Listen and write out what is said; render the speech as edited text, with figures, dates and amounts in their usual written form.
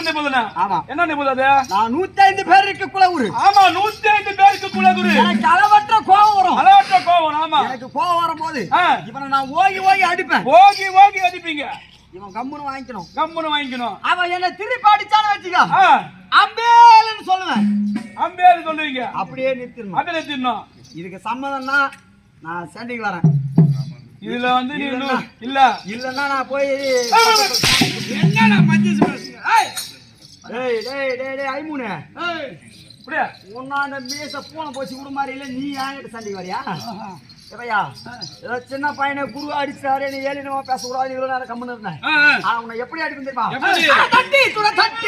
நிபுணனா? ஆமா. என்ன நிபுணது? நான் 105 பேருக்கு குலகுரு. ஆமா, 105 பேருக்கு குலகுரு. எனக்கு அளவற்ற கோபம் வரும். அளவற்ற கோபம். ஆமா, எனக்கு கோபம் வரும்போது இவனை நான் ஓகி அடிப்பேன். ஓகி அடிப்பீங்க. இவன் கம்முன்னு வாங்கிக்கணும். கம்முன்னு வாங்கிக்கணும். அவன் என்ன திருப்பி அடிச்சான்னு வச்சுக்க, அம்பேல்னு சொல்லுவேன். அம்பேல் சொல்லுவீங்க. அப்படியே நிறுத்திடணும். அப்படியே நிறுத்திடணும். இதுக்கு சம்மதம்னா நான் சண்டைக்கு வரேன். இதுல வந்து நீ இல்ல இல்லன்னா நான் போய் என்னடா மஞ்சள் பேசுங்க. டேய் டேய் டேய் டேய் ஐமூனே, அப்படியே உன்னாண்ட மீச பூனை போச்சு விட மாதிரி இல்ல, நீ என்கிட்ட சண்டைக்கு வரியா? ஏப்பையா, ஏதோ சின்ன பையனை குரு அடிச்சாரு, நீ ஏழினமா பேசக்கூடாது, இவ்வளவு நேரம் கம்முன்னு இருந்தேன். உன்னை எப்படி அடிக்கும் தெரியுமா? தட்டி